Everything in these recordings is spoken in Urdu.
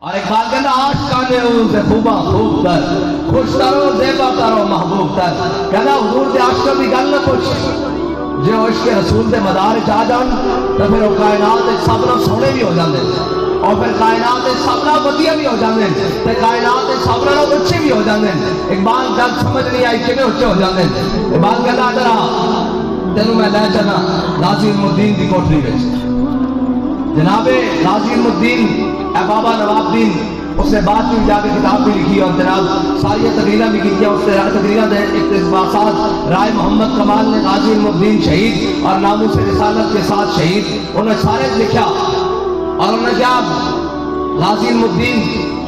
اور اقبال کہتا عاشقانے سے خوبا خوب تر خوش ترو زیبا ترو محبوب تر کہتا حضور دے عاشق بھی گل نہ پوچھ جو عشق رسول دے مدار چاہ جان تو پھر وہ کائنات سب نہ سونے بھی ہو جاندے اور پھر کائنات سب نہ ودیا بھی ہو جاندے تے کائنات سب نہ اچھے بھی ہو جاندے اقبال گل سمجھ نہیں آئی کیویں اچھے ہو جاندے اقبال کہتا ذرا تینوں میں لے چلنا غازی الدین دی کوٹھی وچ جناب غازی الدین اے بابا نواب دین اس نے بعد میں جا کے کتاب بھی لکھی اور جناب ساری تقریریں بھی کی اس نے تقریریں دے اقتباسات رائے محمد کمال نے غازی الدین شہید اور ناموس رسالت کے ساتھ شہید انہوں نے سارے لکھا اور انہوں نے کیا غازی الدین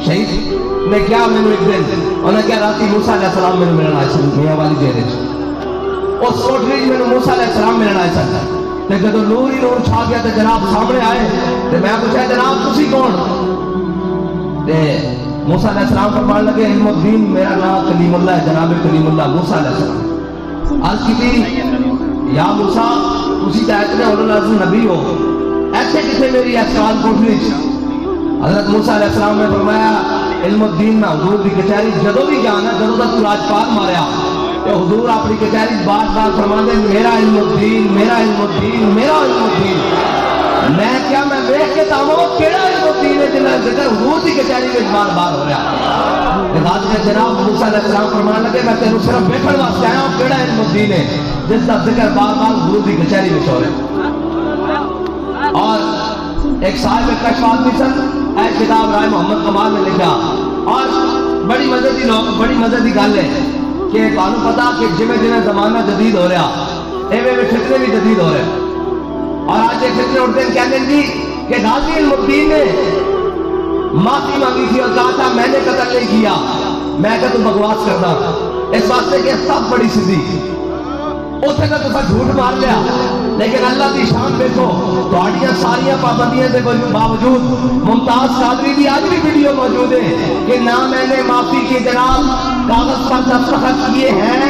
شہید نے کیا میں نے ایک دن انہوں نے کیا راتی موسیٰ علیہ السلام میں نے ملنا ہے میاں والی جہرے اس کوٹری میں نے موسیٰ علیہ السلام ملنا ہے تے جدو نور ہی نور چھا گیا تے جناب سامنے آئے تے میں پوچھا جناب تسی کون تے موسیٰ علیہ السلام فرمان لگے علم الدین میرا نام کلیم اللہ ہے جناب کلیم اللہ موسیٰ علیہ السلام عرض کی تھی یا موسیٰ اسی تحت نے علم عزم نبی ہو ایسے کسے میری اسکال کوٹلی حضرت موسیٰ علیہ السلام نے فرمایا علم الدین میں حضور کی کچہری جدو بھی جانا جدو تک تو راجپال ماریا کہ حضور اپنی کچہری بار بار فرما دے میرا علم الدین میرا علم الدین میرا علم الدین میں کیا میں دیکھ کے تاہوں کیڑا علم الدین ہے جنہاں ذکر حضور کی کچہری میں بار بار ہو رہا لحاظ میں جناب موسیٰ علیہ السلام فرمان لگے میں تینوں صرف بیٹھن واسطے آیا ہوں کیڑا علم الدین ہے جس کا ذکر بار بار حضور کی کچہری میں ہو رہا اور ایک صاحب کشف آدمی سن اے کتاب رائے محمد کمال نے لکھا اور بڑی مزے دی گل ہے کہ تانوں پتا کہ جمیں زمانہ جدید ہو رہا ایویں میں فتنے بھی جدید ہو رہے اور آج ایک فتنے اٹھتے ہیں کہتے ہیں جی کہ غازی الدین نے معافی مانگی تھی اور کہا تھا میں نے قتل نہیں کیا میں کہ تم بکواس کرنا اس واسطے کہ سب بڑی سیدھی اسے کا تو جھوٹ مار لیا لیکن اللہ کی شان دیکھو تہاڈیاں ساریاں پابندیاں کے باوجود ممتاز قادری کی آج بھی ویڈیو موجود ہے کہ نہ میں نے معافی کی جناب کاغذ پر دستخط کیے ہیں